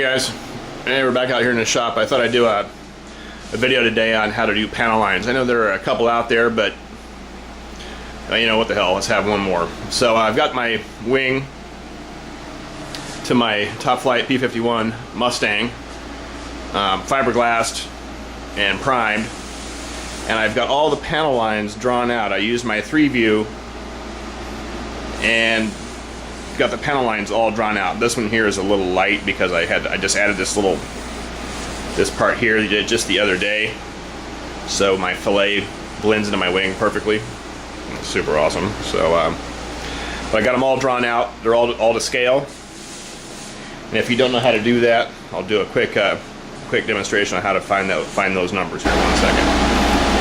Guys, hey, we're back out here in the shop. I thought I'd do a video today on how to do panel lines. I know there are a couple out there, but you know what the hell, let's have one more. So I've got my wing to my Top Flight P51 Mustang, fiberglassed and primed, and I've got all the panel lines drawn out. I used my 3-view and got the panel lines all drawn out. This one here is a little light because I just added this part here just the other day, so my fillet blends into my wing perfectly. It's super awesome. So but I got them all drawn out. They're all to scale, and if you don't know how to do that, I'll do a quick demonstration on how to find those numbers here in 1 second.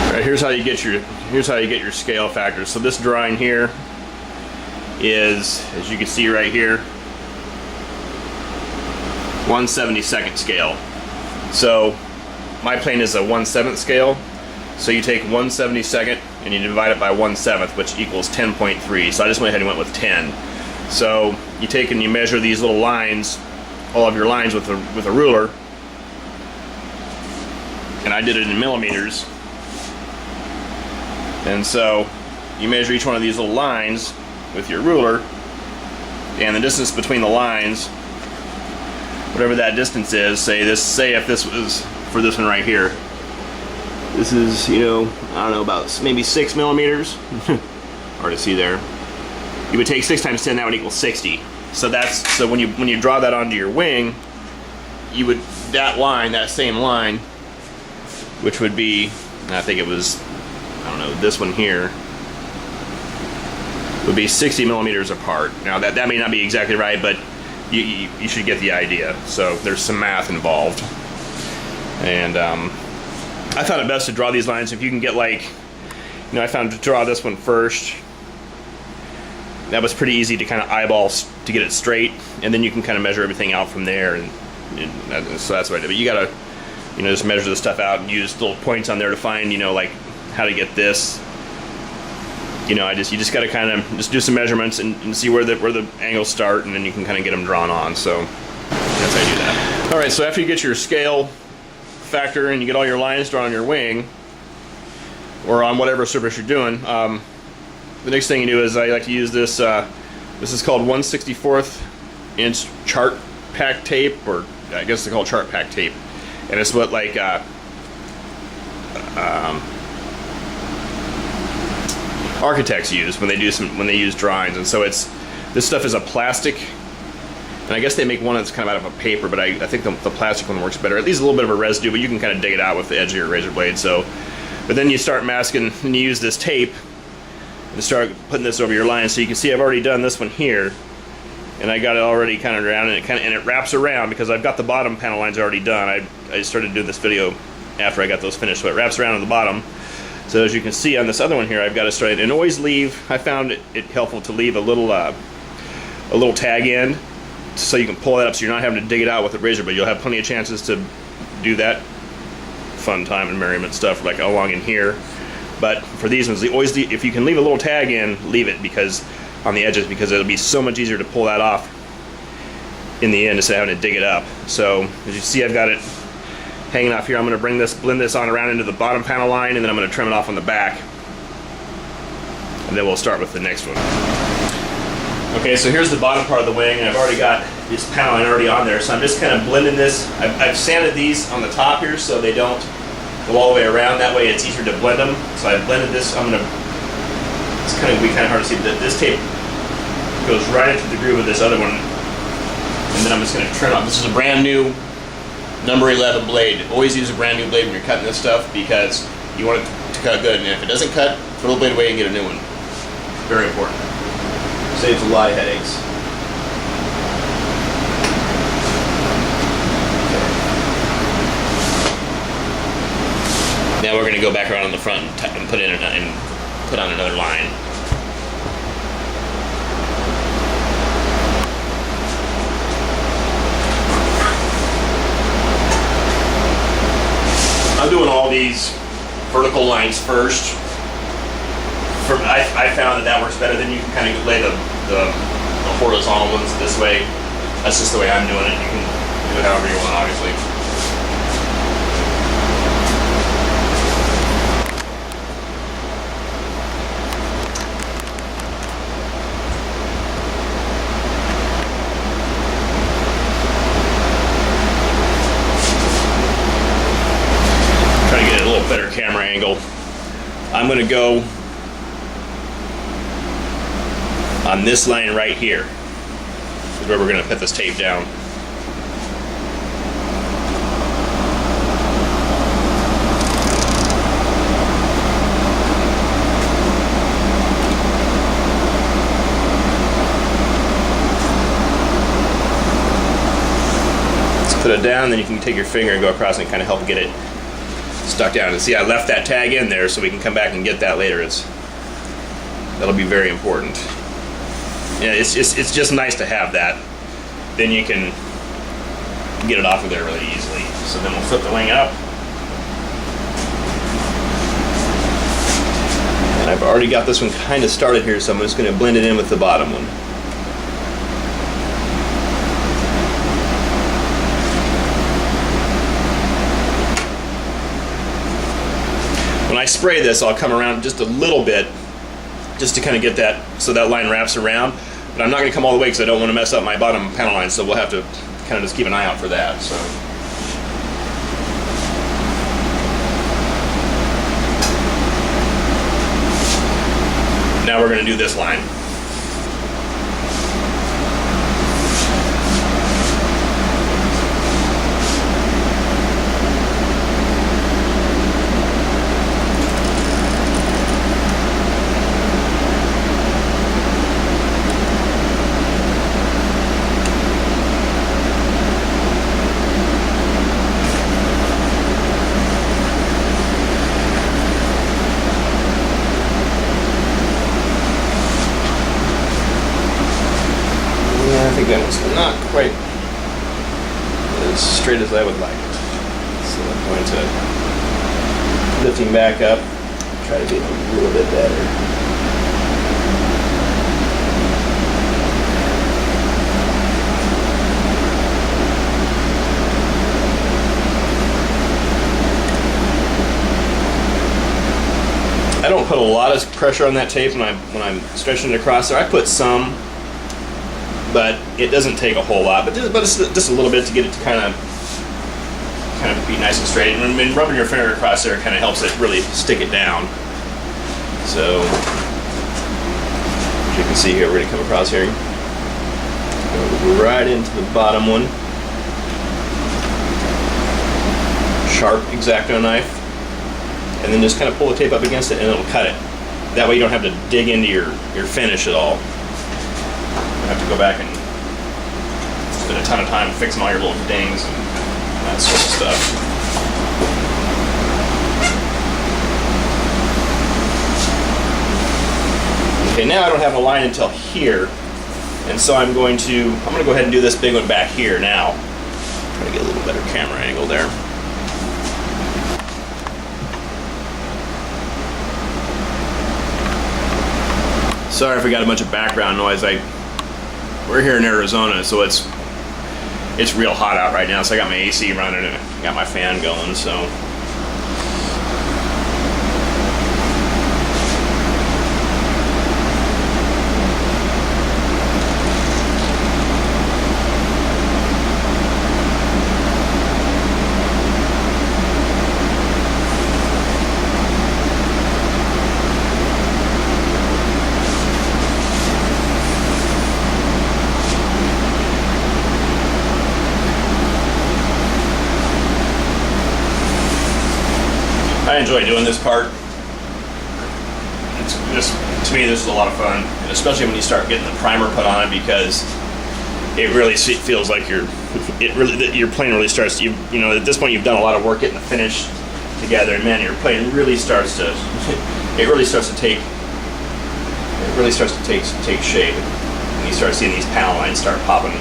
All right, here's how you get your scale factors. So this drawing here is, as you can see right here, 1/72 scale. So my plane is a 1/7 scale. So you take 1/72 and you divide it by 1/7, which equals 10.3. So I just went ahead and went with 10. So you take and you measure these little lines, all of your lines with a ruler, and I did it in millimeters. And so you measure each one of these little lines with your ruler, and the distance between the lines, whatever that distance is, say if this was for this one right here, this is, you know, I don't know, about maybe 6 millimeters. Hard to see there. You would take 6 times 10, that would equal 60. So when you draw that onto your wing, you would, that same line, which would be, I think it was, I don't know, this one here, would be 60 millimeters apart. Now that may not be exactly right, but you should get the idea. So there's some math involved, and I thought it best to draw these lines if you can get, like, you know, I found to draw this one first. That was pretty easy to kind of eyeball to get it straight, and then you can kind of measure everything out from there, and so that's what I did. But you gotta, you know, just measure the stuff out and use little points on there to find, you know, like how to get this. You know, you just got to kind of just do some measurements and see where the angles start, and then you can kind of get them drawn on. So that's how you do that. All right, so after you get your scale factor and you get all your lines drawn on your wing or on whatever surface you're doing, the next thing you do is I like to use this. This is called 1/64 inch chart pack tape, or I guess it's called chart pack tape, and it's what like architects use when they use drawings. And so this stuff is a plastic, and I guess they make one that's kind of out of a paper, but I think the plastic one works better. At least a little bit of a residue, but you can kind of dig it out with the edge of your razor blade. So, but then you start masking and you use this tape and start putting this over your line. So you can see I've already done this one here, and I got it already kind of around, and it wraps around because I've got the bottom panel lines already done. I started doing this video after I got those finished, so it wraps around on the bottom. So as you can see on this other one here, I've got to start, and always leave, I found it helpful to leave a little tag end so you can pull that up so you're not having to dig it out with a razor, but you'll have plenty of chances to do that fun time and merriment stuff like along in here. But for these ones, always if you can leave a little tag in, leave it, because on the edges, because it'll be so much easier to pull that off in the end instead of having to dig it up. So as you see, I've got it hanging off here. I'm going to blend this on around into the bottom panel line, and then I'm going to trim it off on the back, and then we'll start with the next one. Okay, so here's the bottom part of the wing, and I've already got this panel line already on there, so I'm just kind of blending this. I've sanded these on the top here so they don't go all the way around. That way it's easier to blend them. So I blended this. It's kind of hard to see, but this tape goes right into the groove of this other one, and then I'm just going to trim off. This is a brand new number 11 blade. Always use a brand new blade when you're cutting this stuff, because you want it to cut good, and if it doesn't cut, throw the blade away and get a new one. Very important. Saves a lot of headaches. Now we're going to go back around on the front and put on another line. I'm doing all these vertical lines first. I found that works better. Then you can kind of lay the horizontal ones this way. That's just the way I'm doing it. You can Do it however you want, obviously. Try to get a little better camera angle. I'm going to go on this line right here. This is where we're going to put this tape down. Let's put it down, then you can take your finger and go across and kind of help get it stuck down. And see, I left that tag in there so we can come back and get that later. That'll be very important. Yeah, it's just nice to have that. Then you can get it off of there really easily. So then we'll flip the wing up. And I've already got this one kind of started here, so I'm just going to blend it in with the bottom one. When I spray this, I'll come around just a little bit just to kind of get that so that line wraps around. But I'm not going to come all the way because I don't want to mess up my bottom panel line, so we'll have to kind of just keep an eye out for that. So. Now we're going to do this line. I think that was not quite as straight as I would like it. So I'm going to lift him back up, try to get him a little bit better. I don't put a lot of pressure on that tape when I'm stretching it across there. I put some, but it doesn't take a whole lot, but it's just a little bit to get it to kind of be nice and straight. And when rubbing your finger across there, it kind of helps it really stick it down. So, as you can see here, we're going to come across here, go right into the bottom one. Sharp X-Acto knife, and then just kind of pull the tape up against it, and it'll cut it. That way, you don't have to dig into your finish at all. Have to go back and spend a ton of time fixing all your little dings and that sort of stuff. Okay, now I don't have a line until here, and so I'm going to go ahead and do this big one back here now. Try to get a little better camera angle there. Sorry if we got a bunch of background noise. We're here in Arizona, so it's real hot out right now, so I got my AC running and I got my fan going, so. I enjoy doing this part. It's just, to me, this is a lot of fun, and especially when you start getting the primer put on it, because it really feels like your plane really starts. You know, at this point, you've done a lot of work getting the finish together, and man, your plane really starts to take shape, and you start seeing these panel lines start popping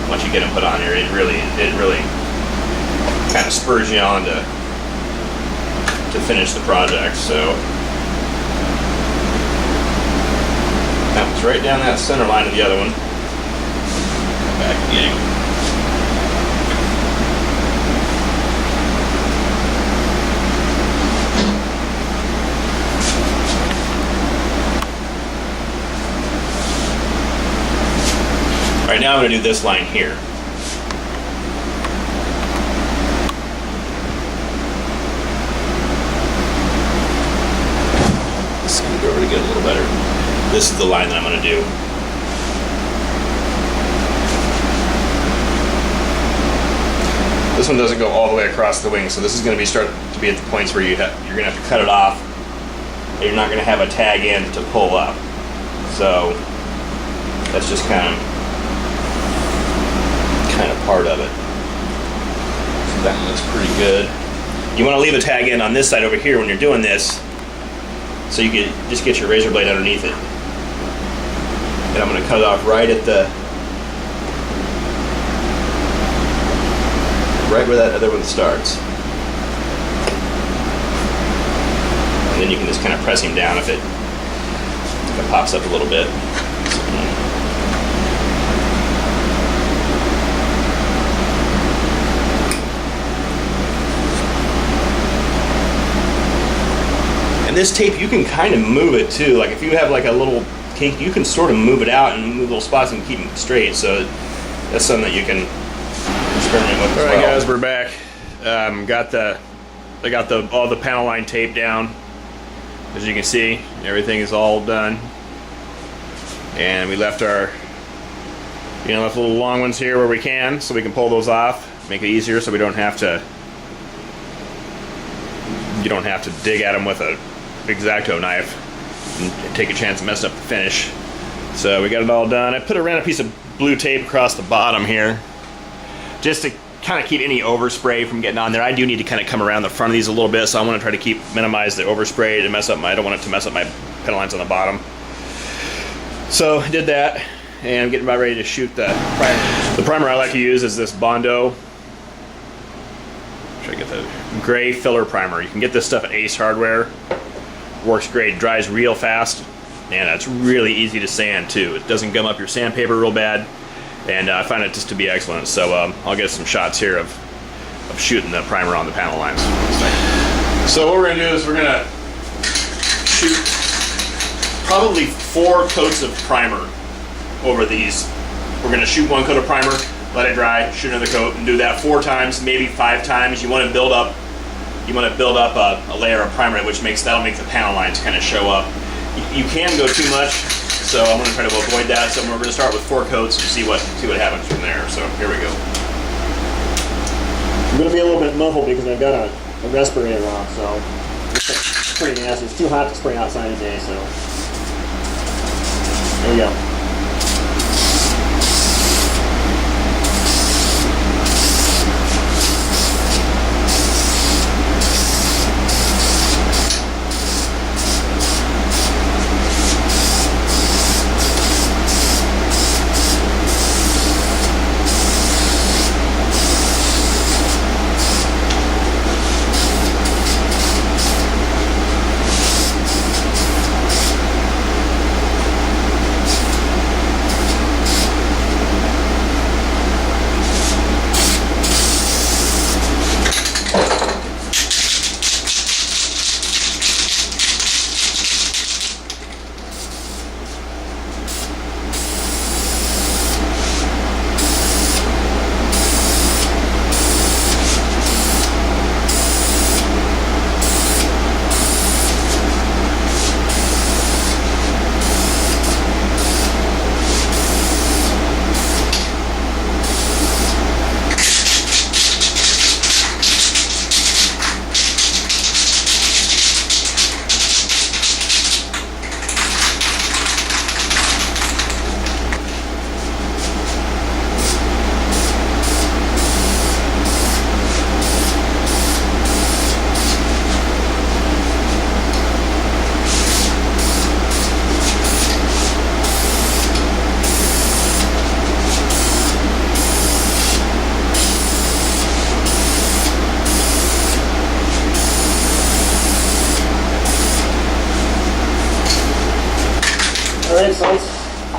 once you get them put on here. It really kind of spurs you on to finish the project. So that was right down that center line of the other one. Back again. right, now I'm going to do this line here. Scoot over to get a little better. This is the line that I'm going to do. This one doesn't go all the way across the wing, so this is going to start to be at the points where you're going to have to cut it off. And you're not going to have a tag in to pull up. So that's just kind of part of it. So that looks pretty good. You want to leave a tag in on this side over here when you're doing this, so you can just get your razor blade underneath it. And I'm going to cut it off right where that other one starts. And then you can just kind of press him down if it pops up a little bit. And this tape, you can kind of move it too. Like if you have like a little kink, you can sort of move it out and move little spots and keep them straight. So that's something that you can experiment with. All right, guys, we're back. I got all the panel line tape down. As you can see, everything is all done. And we left left little long ones here where we can, so we can pull those off, make it easier, so you don't have to dig at them with a X-Acto knife and take a chance of messing up the finish. So we got it all done. I ran a piece of blue tape across the bottom here, just to kind of keep any overspray from getting on there. I do need to kind of come around the front of these a little bit, so I want to try to minimize the overspray to I don't want it to mess up my pedal lines on the bottom. So I did that, and I'm getting about ready to shoot the primer. The primer I like to use is this Bondo. Try to get the gray filler primer. You can get this stuff at Ace Hardware. Works great, dries real fast, and it's really easy to sand too. It doesn't gum up your sandpaper real bad, and I find it just to be excellent. So I'll get some shots here of shooting the primer on the panel lines. So what we're gonna do is we're gonna shoot probably 4 coats of primer over these. We're gonna shoot 1 coat of primer, let it dry, shoot another coat, and do that 4 times, maybe 5 times. You want to build up a layer of primer, that'll make the panel lines kind of show up. You can go too much, so I'm going to try to avoid that. So we're going to start with 4 coats and see what happens from there. So here we go. I'm going to be a little bit muffled because I've got a respirator on, so it's pretty nasty. It's too hot to spray outside today, so there we go.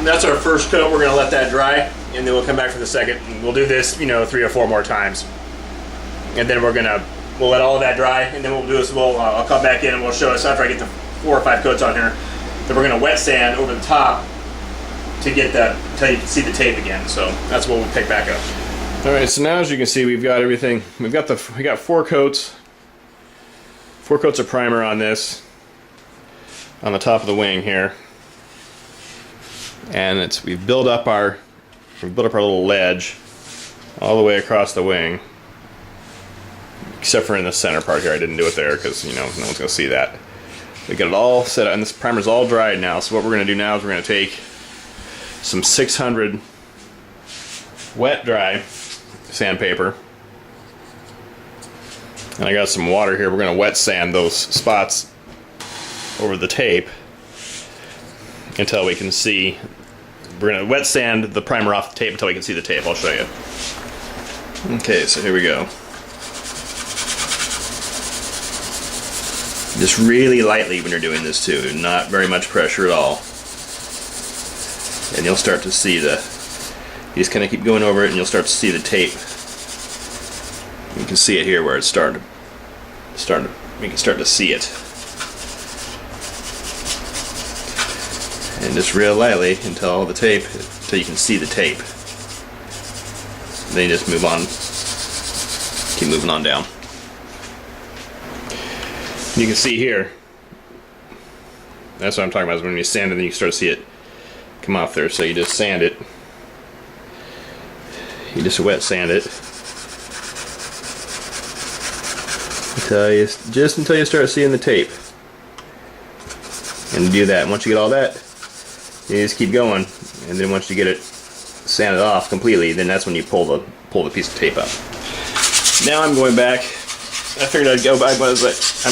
And that's our first coat. We're going to let that dry, and then we'll come back for the second. And we'll do this, 3 or 4 more times, and then we'll let all of that dry, and then I'll come back in and we'll show us after I get the 4 or 5 coats on here. Then we're going to wet sand over the top to get that until you can see the tape again. So that's what we'll pick back up. All right, so now as you can see, we've got everything. We got 4 coats of primer on this, on the top of the wing here, and we've built up our little ledge all the way across the wing, except for in the center part here. I didn't do it there because, you know, no one's gonna see that. We got it all set up, and this primer's all dried now. So what we're gonna do now is we're gonna take some 600 wet dry sandpaper, and I got some water here. We're gonna wet sand those spots over the tape until we can see. We're gonna wet sand the primer off the tape until we can see the tape. I'll show you. Okay, so here we go. Just really lightly when you're doing this too, not very much pressure at all. And you'll start to see you just kind of keep going over it and you'll start to see the tape. You can see it here where it's starting. We can start to see it. And just real lightly until you can see the tape. Then you just move on, keep moving on down. You can see here, that's what I'm talking about, is when you sand it, then you start to see it come off there. So you just sand it, you just wet sand it until you start seeing the tape. And do that, and once you get all that, you just keep going, and then once you get it sanded off completely, then that's when you pull the piece of tape up. Now I'm going back. I figured I'd go by, but I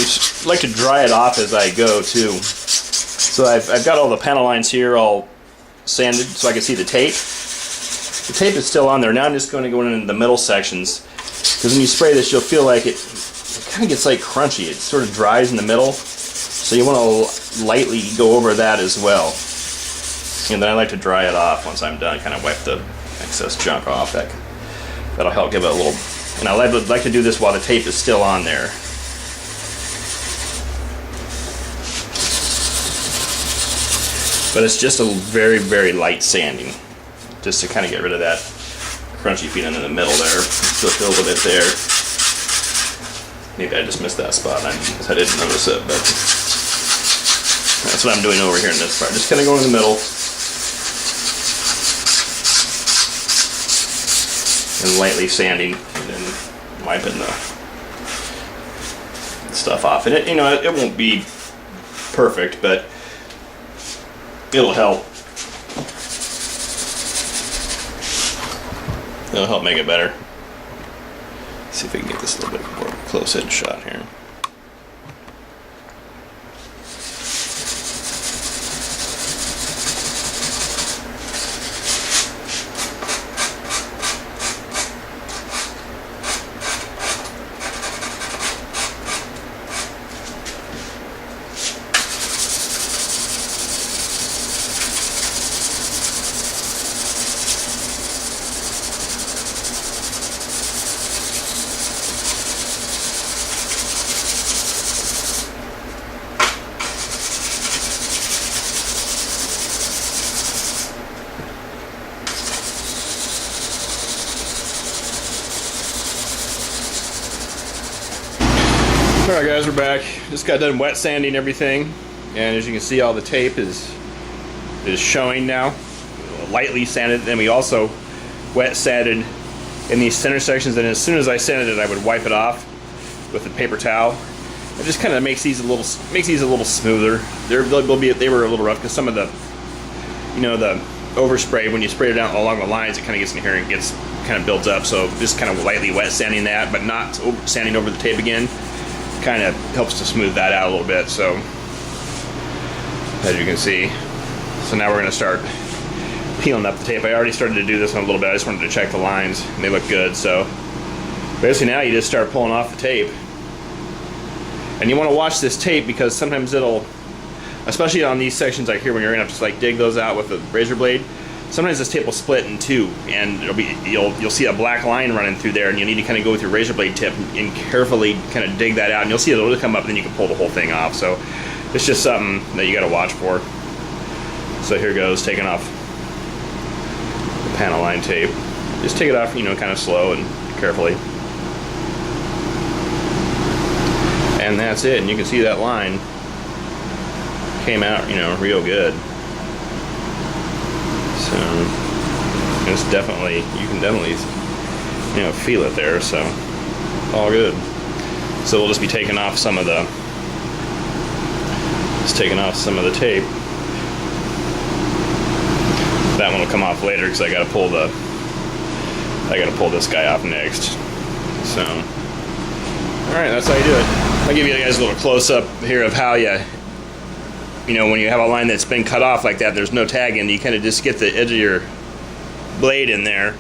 like to dry it off as I go too. So I've got all the panel lines here all sanded so I can see the tape. The tape is still on there. Now I'm just going to go into the middle sections, because when you spray this, you'll feel like it kind of gets like crunchy. It sort of dries in the middle, so you want to lightly go over that as well. And then I like to dry it off once I'm done, kind of wipe the excess junk off. That'll help give it a little. And I like to do this while the tape is still on there. But it's just a very, very light sanding, just to kind of get rid of that crunchy feeling in the middle there. Still feel a little bit there. Maybe I just missed that spot. I didn't notice it, but that's what I'm doing over here in this part. Just kind of going in the middle and lightly sanding, and then wiping the stuff off. And it won't be perfect, but it'll help. It'll help make it better. Let's see if we can get this a little bit more close-in shot here. Alright guys, we're back. Just got done wet sanding everything, and as you can see, all the tape is showing now. Lightly sanded. Then we also wet sanded in these center sections, and as soon as I sanded it, I would wipe it off with a paper towel. It just kind of makes these a little smoother. They were a little rough because some of the the overspray, when you spray it down along the lines, it kind of gets in here and kind of builds up. So just kind of lightly wet sanding that, but not sanding over the tape again, kind of helps to smooth that out a little bit. So as you can see, so now we're going to start peeling up the tape. I already started to do this one a little bit. I just wanted to check the lines, and they look good. So basically now you just start pulling off the tape, and you want to watch this tape because sometimes it'll, especially on these sections like here, when you're going to have to like dig those out with a razor blade, sometimes this tape will split in two, and you'll see a black line running through there, and you need to kind of go with your razor blade tip and carefully kind of dig that out, and you'll see it'll come up, and then you can pull the whole thing off. So it's just something that you got to watch for. So here goes, taking off panel line tape. Just take it off, you know, kind of slow and carefully. And that's it. And you can see that line came out, you know, real good. So it's definitely, you can definitely, you know, feel it there. So all good. So we'll just be taking off some of the, tape. That one will come off later because I got to pull this guy off next. So, all right, that's how you do it. I'll give you guys a little close up here of how you know, when you have a line that's been cut off like that, there's no tag in, you kind of just get the edge of your blade in there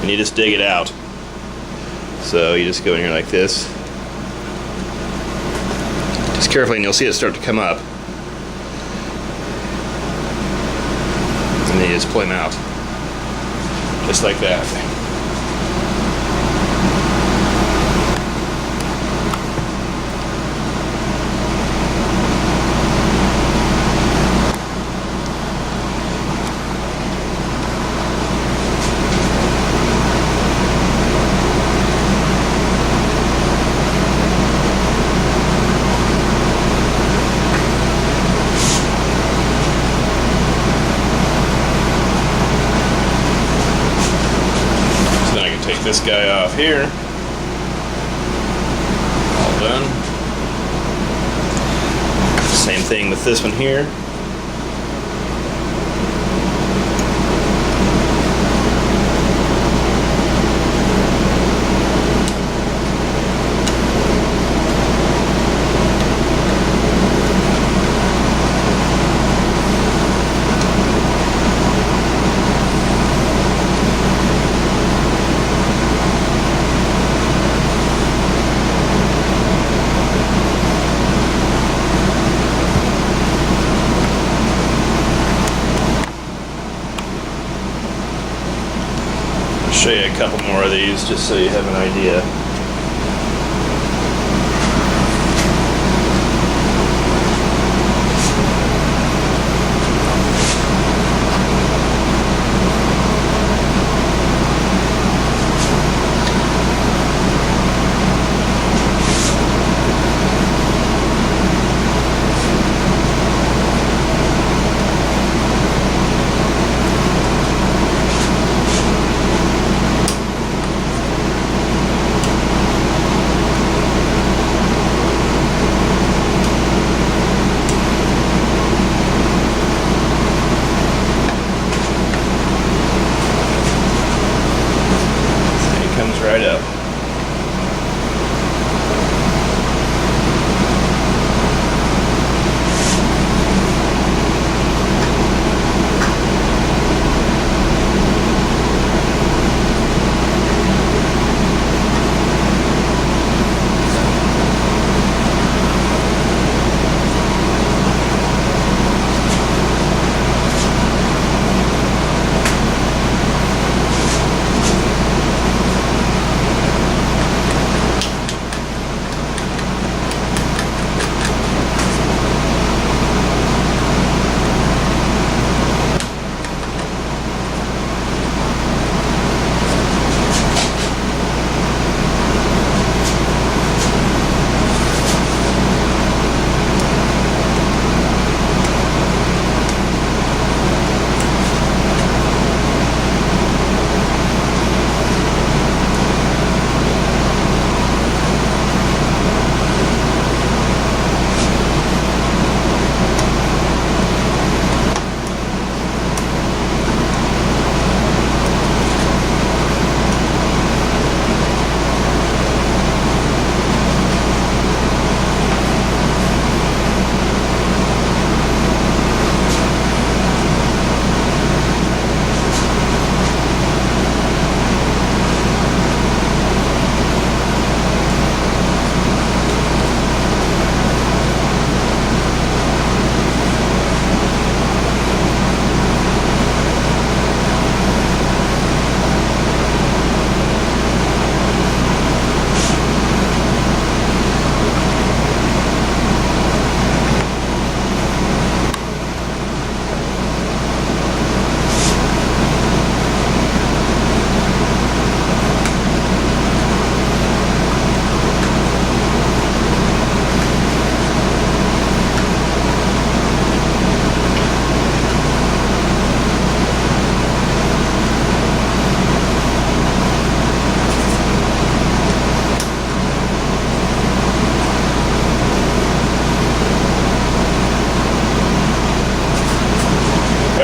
and you just dig it out. So you just go in here like this, just carefully, and you'll see it start to come up, and then you just pull him out just like that. This guy off here. All done. Same thing with this one here. Show you a couple more of these just so you have an idea.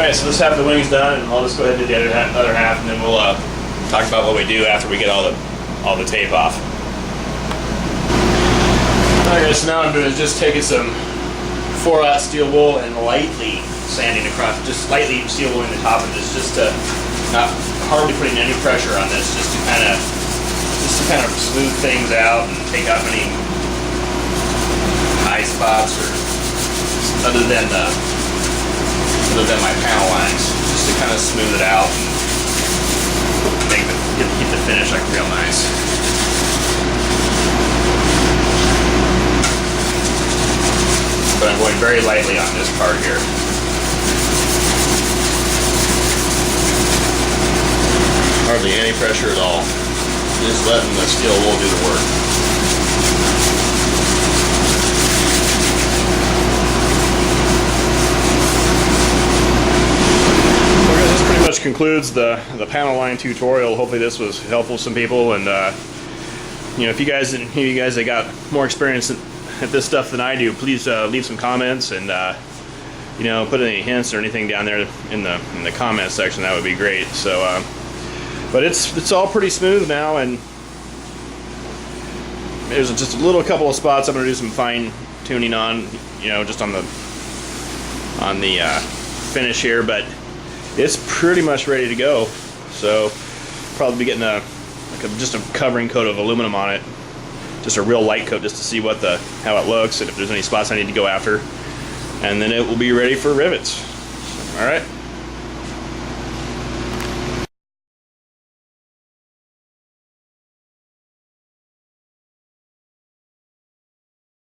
Alright, so this half of the wing's done, and I'll just go ahead and do the other half, and then we'll talk about what we do after we get all the tape off. Alright guys, so now what I'm doing is just taking some 4/0 steel wool and lightly sanding across, just lightly steel wooling the top of this, just to not hardly putting any pressure on this, just to kind of smooth things out and take out any high spots or other than my panel lines, just to kind of smooth it out and keep the finish like real nice. But I'm going very lightly on this part here. Hardly any pressure at all. Just letting the steel wool do the work. Okay, this pretty much concludes the panel line tutorial. Hopefully this was helpful to some people, and you know, if you guys that got more experience at this stuff than I do, please leave some comments and you know, put any hints or anything down there in the comment section. That would be great. So but it's all pretty smooth now, and there's just a couple of spots I'm going to do some fine tuning on, you know, just on the finish here, but it's pretty much ready to go. So probably be getting just a covering coat of aluminum on it, just a real light coat, just to see how it looks and if there's any spots I need to go after, and then it will be ready for rivets. All right.